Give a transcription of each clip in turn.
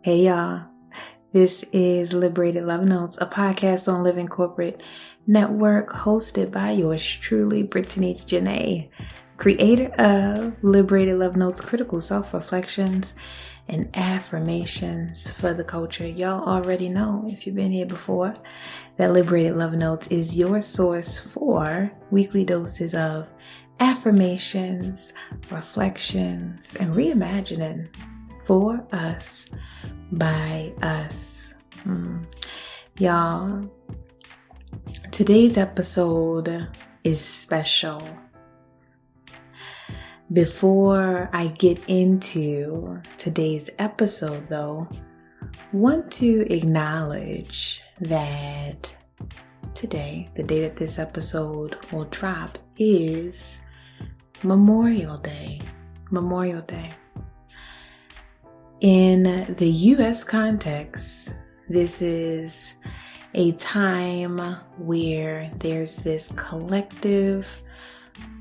Hey y'all, this is Liberated Love Notes, a podcast on Living Corporate Network hosted by yours truly, Brittany Janay, creator of Liberated Love Notes, critical self-reflections and affirmations for the culture. Y'all already know, if you've been here before, that Liberated Love Notes is your source for weekly doses of affirmations, reflections, and reimagining for us, by us. Y'all, today's episode is special. Before I get into today's episode, though, want to acknowledge that today, the day that this episode will drop, is Memorial Day. Memorial Day. In the U.S. context, this is a time where there's this collective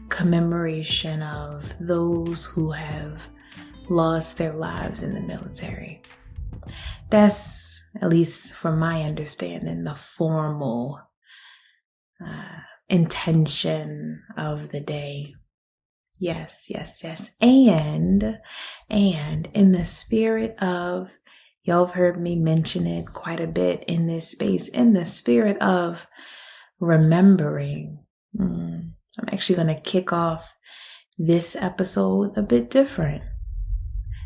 commemoration of those who have lost their lives in the military. That's, at least from my understanding, the formal intention of the day. Yes. And in the spirit of, y'all have heard me mention it quite a bit in this space, in the spirit of remembering, I'm actually going to kick off this episode a bit different.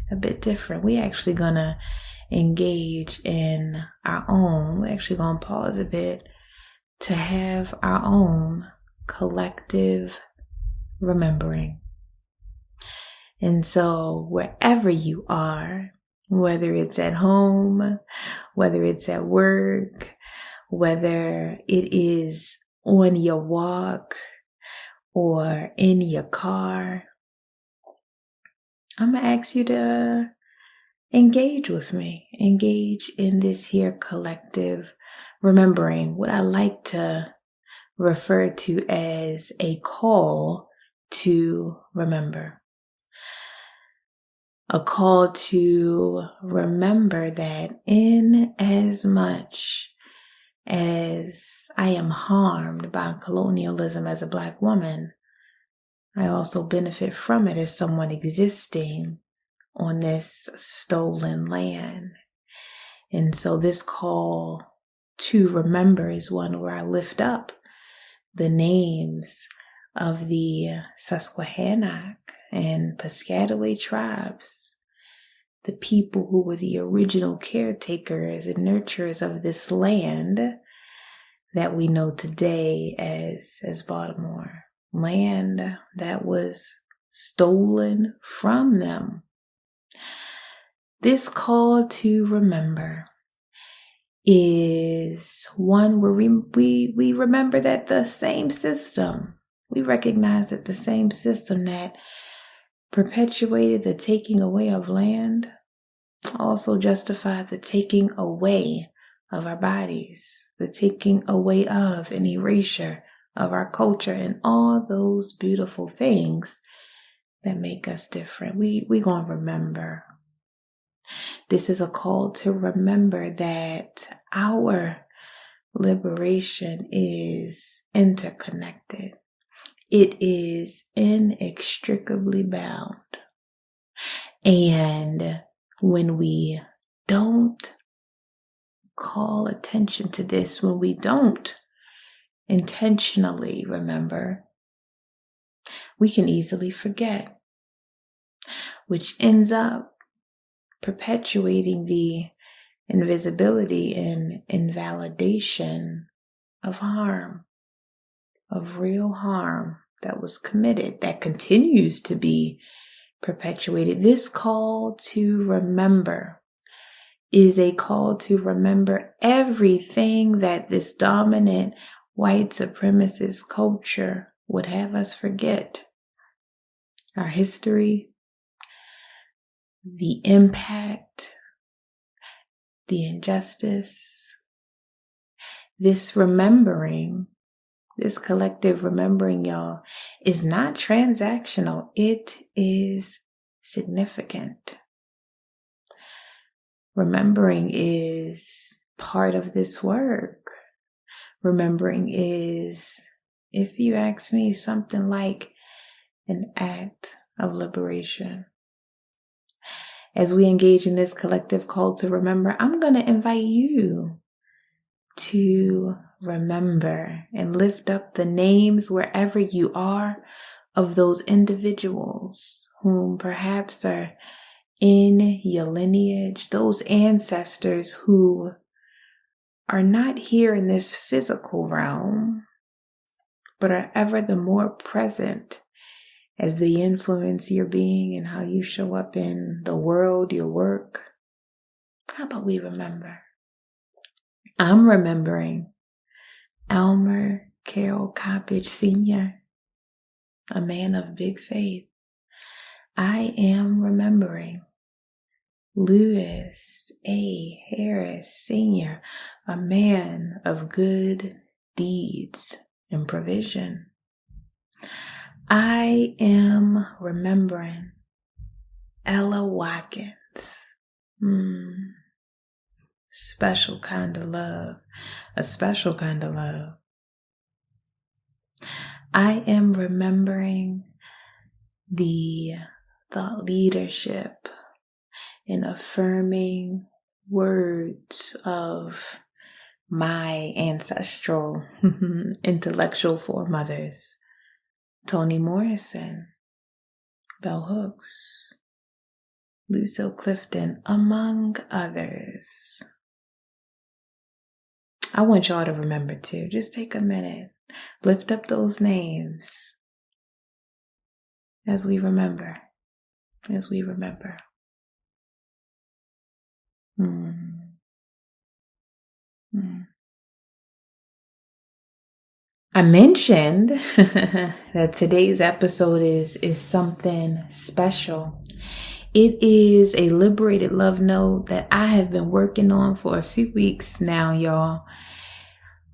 We're actually going to engage in our own, we're actually going to pause a bit to have our own collective remembering. And so wherever you are, whether it's at home, whether it's at work, whether it is on your walk or in your car, I'm going to ask you to engage with me. Engage in this here collective remembering, what I like to refer to as a call to remember. A call to remember that in as much as I am harmed by colonialism as a Black woman, I also benefit from it as someone existing on this stolen land. And so this call to remember is one where I lift up the names of the Susquehannock and Piscataway tribes, the people who were the original caretakers and nurturers of this land that we know today as Baltimore, land that was stolen from them. This call to remember is one where we remember that the same system, we recognize that the same system that perpetuated the taking away of land also justified the taking away of our bodies, the taking away of an erasure of our culture and all those beautiful things that make us different. We gonna remember. This is a call to remember that our liberation is interconnected. It is inextricably bound. And when we don't call attention to this, when we don't intentionally remember, we can easily forget, which ends up perpetuating the invisibility and invalidation of harm, of real harm that was committed, that continues to be perpetuated. This call to remember is a call to remember everything that this dominant white supremacist culture would have us forget. Our history, the impact, the injustice, this remembering, this collective remembering, y'all, is not transactional. It is significant. Remembering is part of this work. Remembering is, if you ask me, something like an act of liberation. As we engage in this collective call to remember, I'm going to invite you to remember and lift up the names wherever you are of those individuals whom perhaps are in your lineage, those ancestors who are not here in this physical realm, but are ever the more present as they influence your being and how you show up in the world, your work. How about we remember? I'm remembering Elmer Carroll Coppage Sr., a man of big faith. I am remembering Lewis A. Harris Sr., a man of good deeds and provision. I am remembering Ella Watkins. Special kind of love. A special kind of love. I am remembering the thought leadership and affirming words of my ancestral intellectual foremothers. Toni Morrison, Bell Hooks, Lucille Clifton, among others. I want y'all to remember too. Just take a minute. Lift up those names as we remember. As we remember. I mentioned that today's episode is something special. It is a Liberated Love Note that I have been working on for a few weeks now, y'all.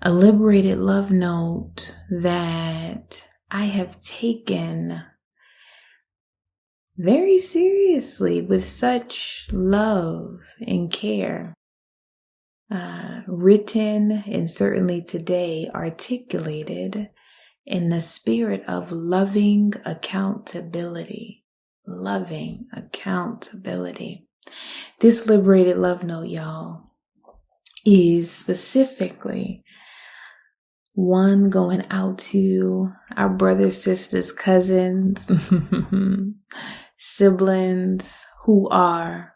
A Liberated Love Note that I have taken very seriously with such love and care. Written and certainly today articulated in the spirit of loving accountability. Loving accountability. This Liberated Love Note, y'all, is specifically one going out to our brothers, sisters, cousins, siblings who are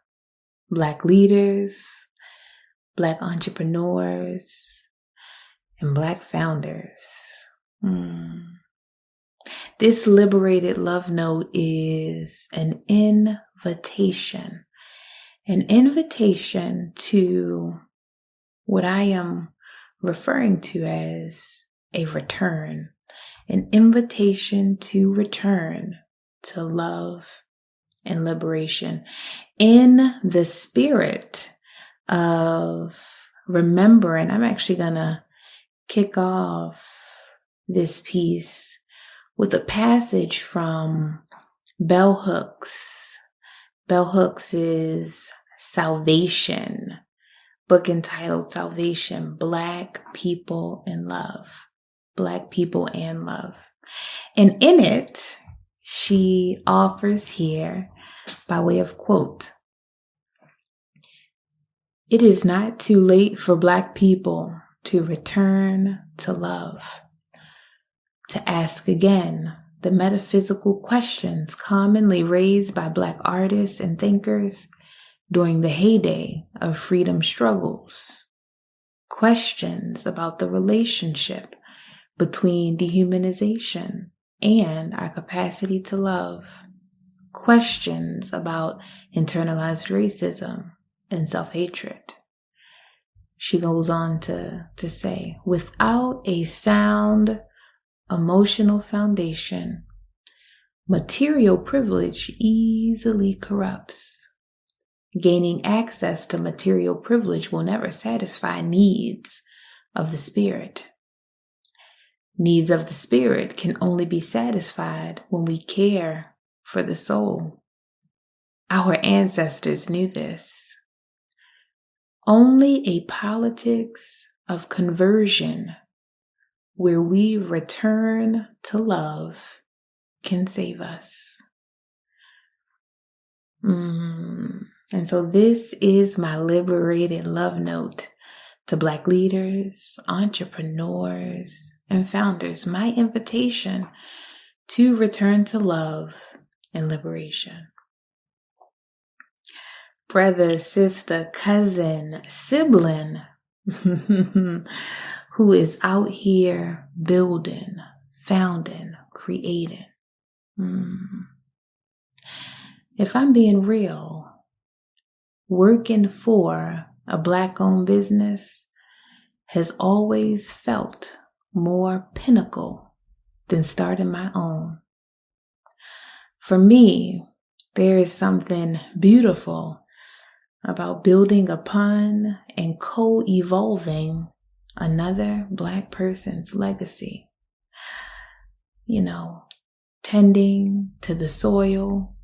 Black leaders, Black entrepreneurs, and Black founders. This Liberated Love Note is an invitation to what I am referring to as a return, an invitation to return to love and liberation in the spirit of remembering. I'm actually gonna kick off this piece with a passage from Bell Hooks. Bell Hooks is Salvation, book entitled Salvation, Black People and Love. Black People and Love. And in it, she offers here, by way of quote, "It is not too late for Black people to return to love, to ask again the metaphysical questions commonly raised by Black artists and thinkers during the heyday of freedom struggles. Questions about the relationship between dehumanization and our capacity to love. Questions about internalized racism and self-hatred." She goes on to say, "Without a sound emotional foundation, material privilege easily corrupts. Gaining access to material privilege will never satisfy needs of the spirit. Needs of the spirit can only be satisfied when we care for the soul. Our ancestors knew this. Only a politics of conversion where we return to love can save us. And so this is my Liberated Love Note to Black leaders, entrepreneurs, and founders. My invitation to return to love and liberation. Brother, sister, cousin, sibling, who is out here building, founding, creating. If I'm being real, working for a Black-owned business has always felt more pinnacle than starting my own. For me, there is something beautiful about building upon and co-evolving another Black person's legacy. Tending to the soil,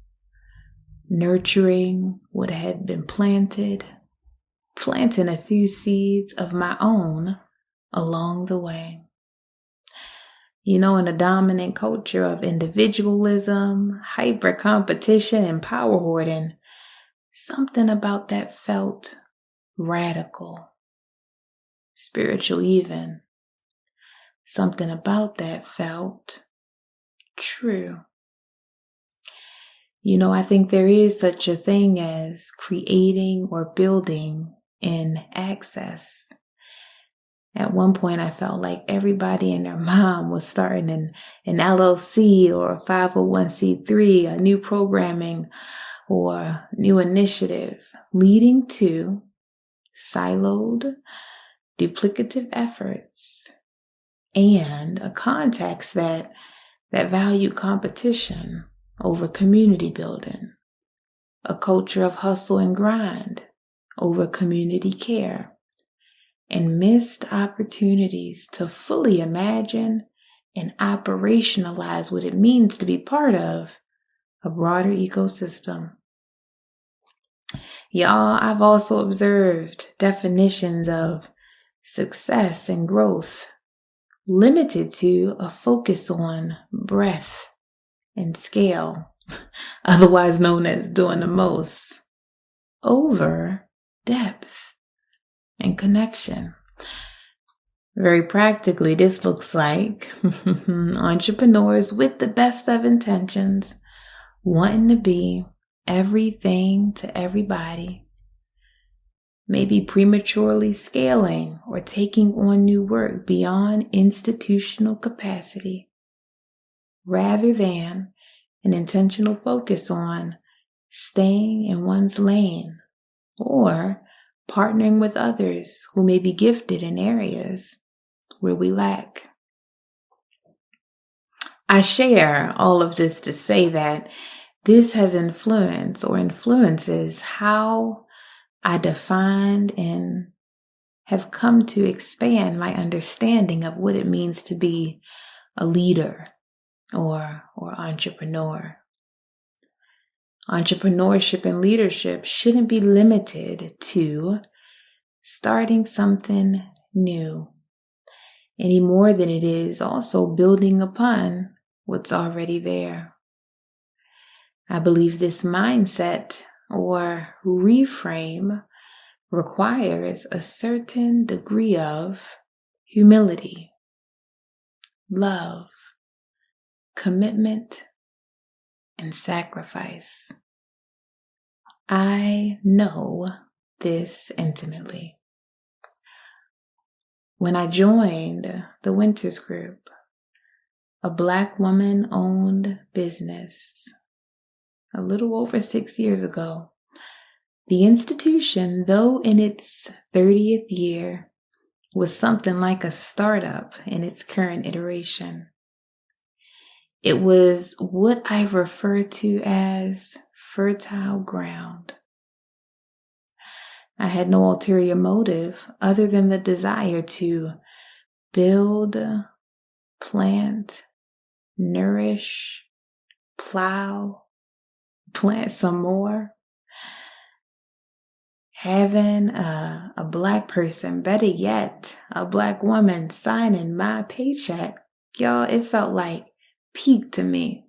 nurturing what had been planted, planting a few seeds of my own along the way. In a dominant culture of individualism, hyper competition, and power hoarding, something about that felt radical, spiritual even. Something about that felt true. I think there is such a thing as creating or building in access. At one point, I felt like everybody and their mom was starting an LLC or a 501c3, a new programming or new initiative, leading to siloed, duplicative efforts and a context that valued competition over community building, a culture of hustle and grind over community care, and missed opportunities to fully imagine and operationalize what it means to be part of a broader ecosystem. Y'all, I've also observed definitions of success and growth limited to a focus on breadth and scale, otherwise known as doing the most, over depth and connection. Very practically, this looks like entrepreneurs with the best of intentions wanting to be everything to everybody, maybe prematurely scaling or taking on new work beyond institutional capacity, rather than an intentional focus on staying in one's lane or partnering with others who may be gifted in areas where we lack. I share all of this to say that this has influenced or influences how I defined and have come to expand my understanding of what it means to be a leader or entrepreneur. Entrepreneurship and leadership shouldn't be limited to starting something new any more than it is also building upon what's already there. I believe this mindset or reframe requires a certain degree of humility, love, commitment, and sacrifice. I know this intimately. When I joined the Winters Group, a Black woman-owned business, a little over 6 years ago, the institution, though in its 30th year, was something like a startup in its current iteration. It was what I refer to as fertile ground. I had no ulterior motive other than the desire to build, plant, nourish, plow, plant some more, having a Black person, better yet, a Black woman signing my paycheck, y'all, it felt like peak to me.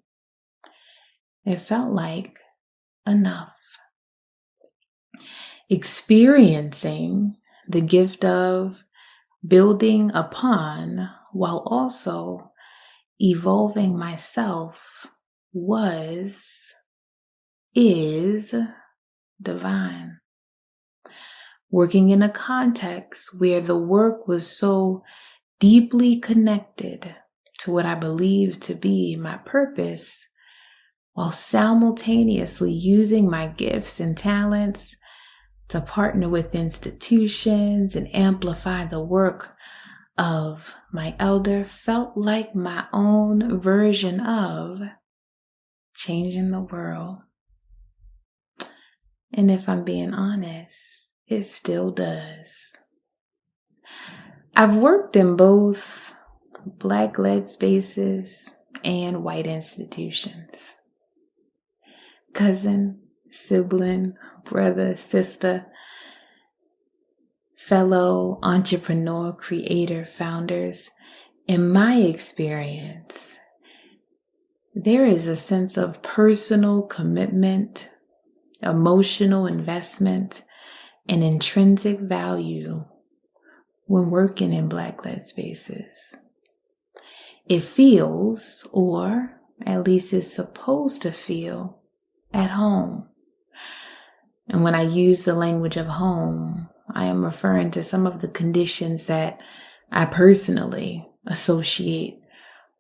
It felt like enough. Experiencing the gift of building upon while also evolving myself is divine. Working in a context where the work was so deeply connected to what I believe to be my purpose, while simultaneously using my gifts and talents to partner with institutions and amplify the work of my elder, felt like my own version of changing the world. And if I'm being honest, it still does. I've worked in both Black-led spaces and white institutions. Cousin, sibling, brother, sister, fellow entrepreneur, creator, founders. In my experience, there is a sense of personal commitment, emotional investment, and intrinsic value when working in Black-led spaces. It feels, or at least is supposed to feel, at home. And when I use the language of home, I am referring to some of the conditions that I personally associate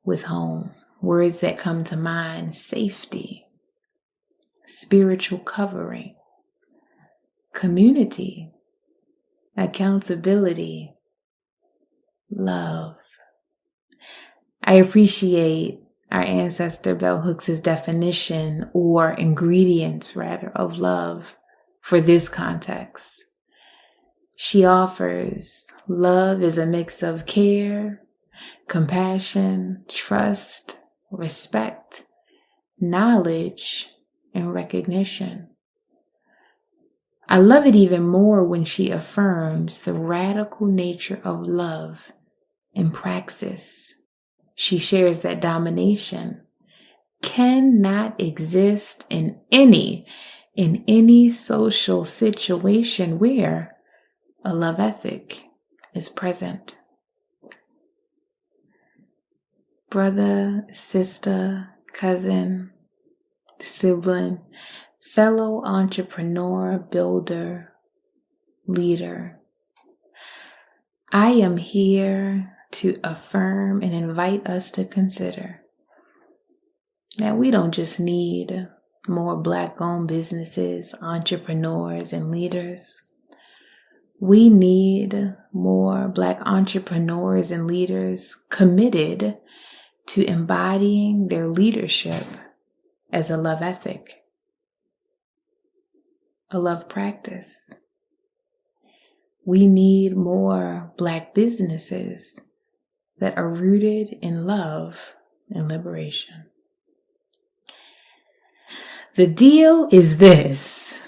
with home. Words that come to mind: safety, spiritual covering, community, accountability, love. I appreciate our ancestor Bell Hooks' definition, or ingredients rather, of love for this context. She offers love is a mix of care, compassion, trust, respect, knowledge, and recognition. I love it even more when she affirms the radical nature of love in praxis. She shares that domination cannot exist in any social situation where a love ethic is present. Brother, sister, cousin, sibling, fellow entrepreneur, builder, leader, I am here to affirm and invite us to consider that we don't just need more Black-owned businesses, entrepreneurs, and leaders. We need more Black entrepreneurs and leaders committed to embodying their leadership as a love ethic, a love practice. We need more Black businesses that are rooted in love and liberation. The deal is this: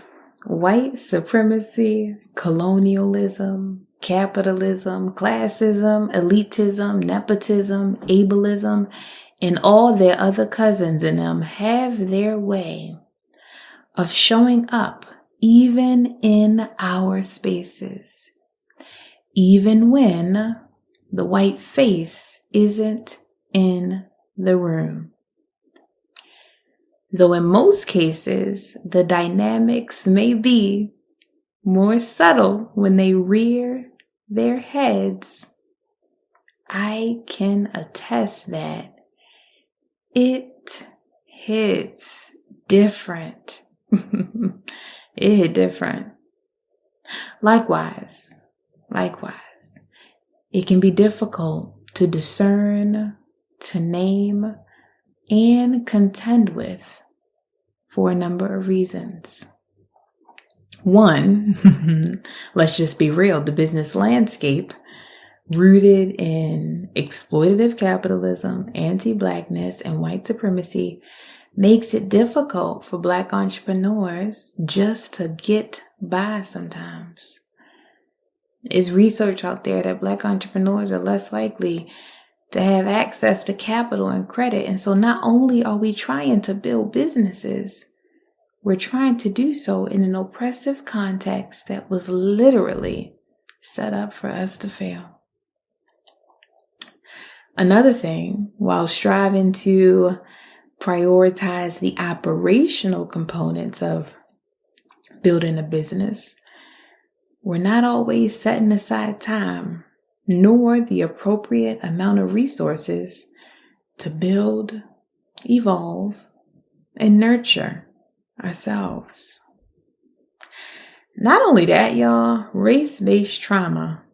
white supremacy, colonialism, capitalism, classism, elitism, nepotism, ableism, and all their other cousins in them have their way of showing up even in our spaces, even when the white face isn't in the room. Though in most cases, the dynamics may be more subtle when they rear their heads, I can attest that it hits different. It hit different. Likewise, it can be difficult to discern, to name, and contend with for a number of reasons. One, let's just be real, the business landscape, rooted in exploitative capitalism, anti-Blackness, and white supremacy, makes it difficult for Black entrepreneurs just to get by sometimes. Is research out there that Black entrepreneurs are less likely to have access to capital and credit. And so not only are we trying to build businesses, we're trying to do so in an oppressive context that was literally set up for us to fail. Another thing, while striving to prioritize the operational components of building a business, we're not always setting aside time, nor the appropriate amount of resources to build, evolve, and nurture ourselves. Not only that, y'all, race-based trauma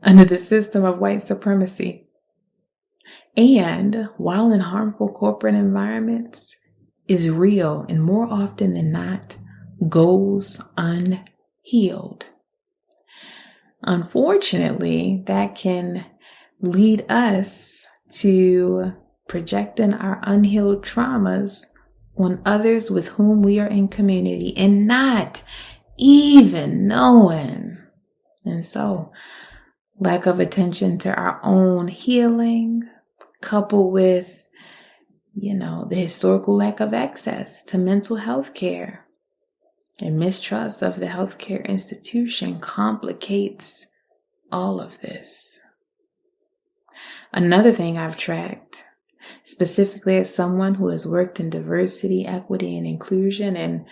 under the system of white supremacy, and while in harmful corporate environments, is real and more often than not goes unhealed. Unfortunately, that can lead us to projecting our unhealed traumas on others with whom we are in community and not even knowing. And so, lack of attention to our own healing, coupled with, the historical lack of access to mental health care and mistrust of the healthcare institution complicates all of this. Another thing I've tracked, specifically as someone who has worked in diversity, equity, and inclusion, and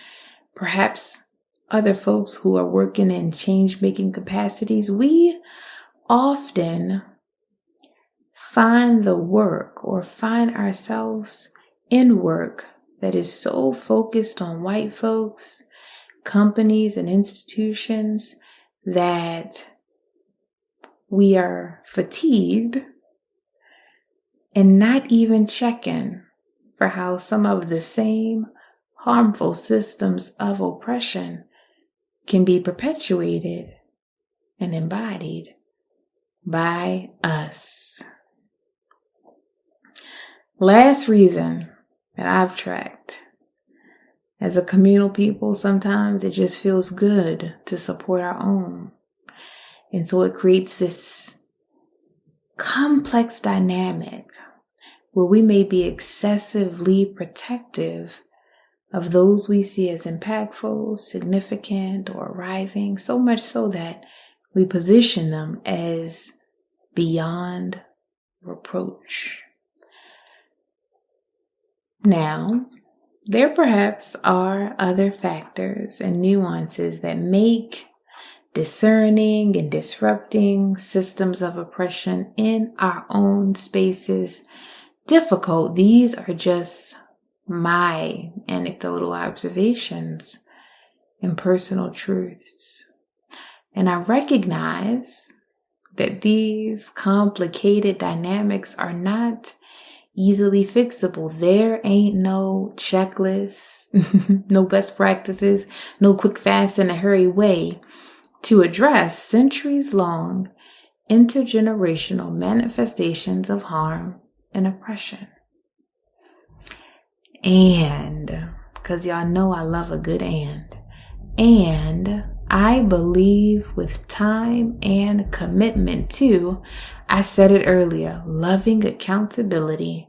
perhaps other folks who are working in change-making capacities, we often find the work or find ourselves in work that is so focused on white folks, companies, and institutions that we are fatigued and not even checking for how some of the same harmful systems of oppression can be perpetuated and embodied by us. Last reason that I've tracked. As a communal people, sometimes it just feels good to support our own. And so it creates this complex dynamic where we may be excessively protective of those we see as impactful, significant, or arriving, so much so that we position them as beyond reproach. Now, there perhaps are other factors and nuances that make discerning and disrupting systems of oppression in our own spaces difficult. These are just my anecdotal observations and personal truths. And I recognize that these complicated dynamics are not easily fixable. There ain't no checklists, no best practices, no quick, fast, and a hurry way to address centuries-long intergenerational manifestations of harm and oppression. And, because y'all know I love a good and I believe with time and commitment to, I said it earlier, loving accountability,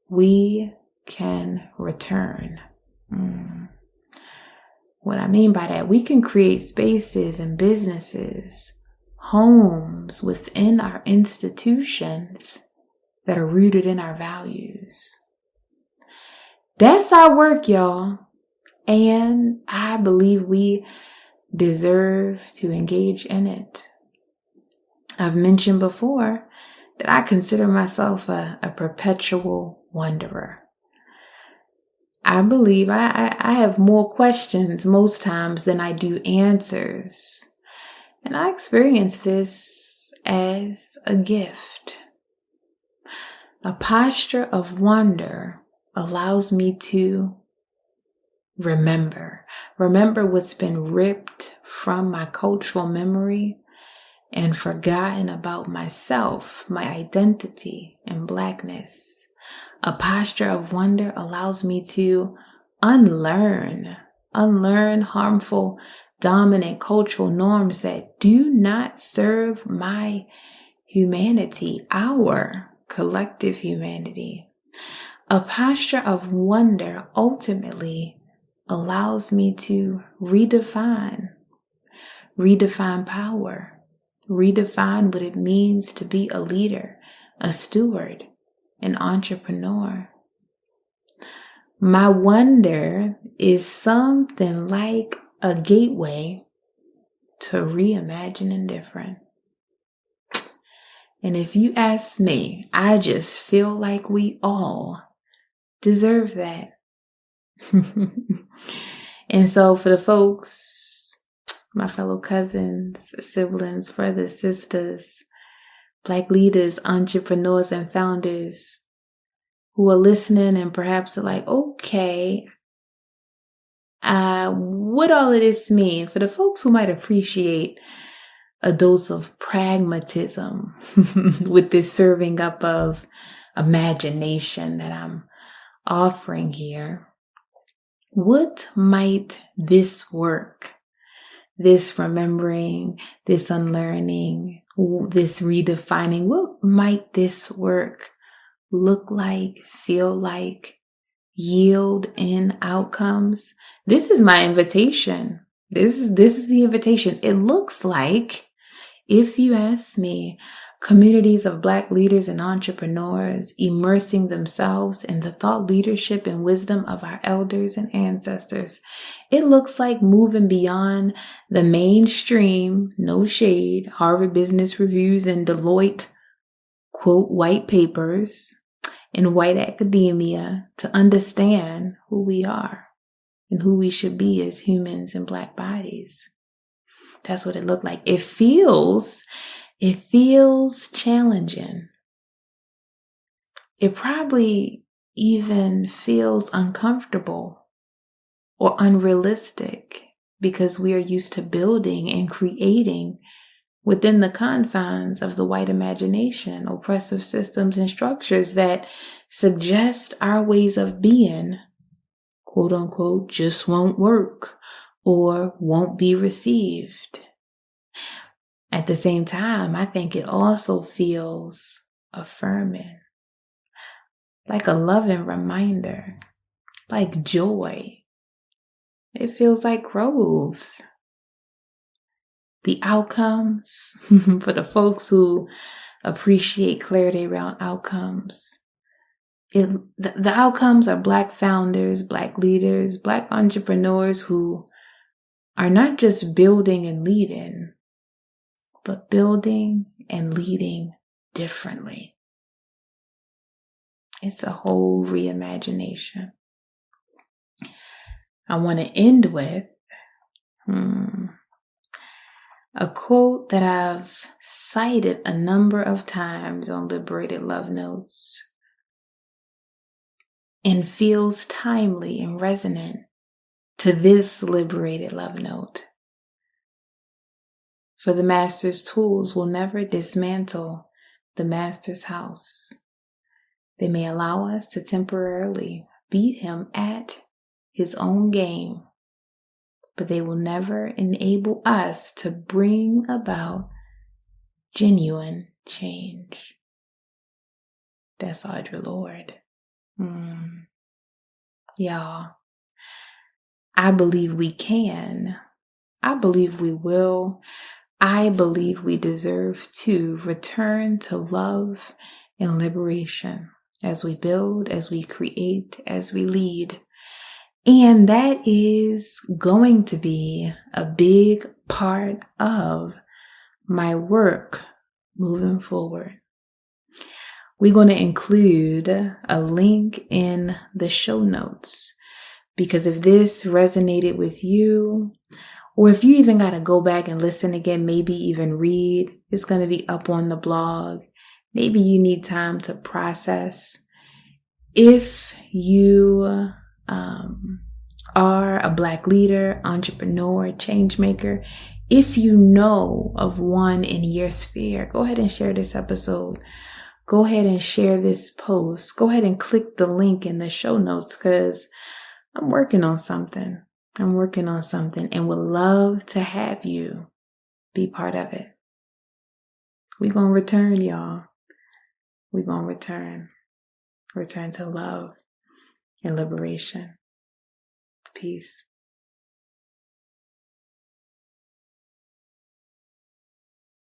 we can return. What I mean by that, we can create spaces and businesses, homes within our institutions that are rooted in our values. That's our work, y'all. And I believe we deserve to engage in it. I've mentioned before that I consider myself a perpetual wanderer. I believe I have more questions most times than I do answers. And I experience this as a gift. A posture of wonder allows me to remember what's been ripped from my cultural memory and forgotten about myself, my identity, and Blackness. A posture of wonder allows me to unlearn harmful dominant cultural norms that do not serve my humanity, our collective humanity. A posture of wonder ultimately allows me to redefine power, redefine what it means to be a leader, a steward, an entrepreneur. My wonder is something like a gateway to reimagining different. And if you ask me, I just feel like we all deserve that. And so for the folks, my fellow cousins, siblings, brothers, sisters, Black leaders, entrepreneurs, and founders who are listening and perhaps are like, okay, what all of this mean? For the folks who might appreciate a dose of pragmatism with this serving up of imagination that I'm offering here, what might this work, this remembering, this unlearning, this redefining, what might this work look like, feel like, yield in outcomes? This is my invitation. This is the invitation. It looks like, if you ask me, communities of Black leaders and entrepreneurs immersing themselves in the thought leadership and wisdom of our elders and ancestors. It looks like moving beyond the mainstream, no shade, Harvard Business Reviews and Deloitte, quote, white papers in white academia to understand who we are and who we should be as humans in Black bodies. That's what it looked like. It feels challenging. It probably even feels uncomfortable or unrealistic because we are used to building and creating within the confines of the white imagination, oppressive systems and structures that suggest our ways of being, quote unquote, just won't work or won't be received. At the same time, I think it also feels affirming, like a loving reminder, like joy. It feels like growth. The outcomes, for the folks who appreciate clarity around outcomes, the outcomes are Black founders, Black leaders, Black entrepreneurs who are not just building and leading, but building and leading differently. It's a whole reimagination. I want to end with a quote that I've cited a number of times on Liberated Love Notes and feels timely and resonant to this Liberated Love Note. For the Master's tools will never dismantle the Master's house. They may allow us to temporarily beat him at his own game, but they will never enable us to bring about genuine change. That's Audre Lorde. Y'all, I believe we can. I believe we will. I believe we deserve to return to love and liberation as we build, as we create, as we lead. And that is going to be a big part of my work moving forward. We're going to include a link in the show notes, because if this resonated with you, or if you even got to go back and listen again, maybe even read, it's going to be up on the blog. Maybe you need time to process. If you are a Black leader, entrepreneur, change maker, if you know of one in your sphere, go ahead and share this episode. Go ahead and share this post. Go ahead and click the link in the show notes, because I'm working on something. I'm working on something and would love to have you be part of it. We're going to return, y'all. We're going to return. Return to love and liberation. Peace.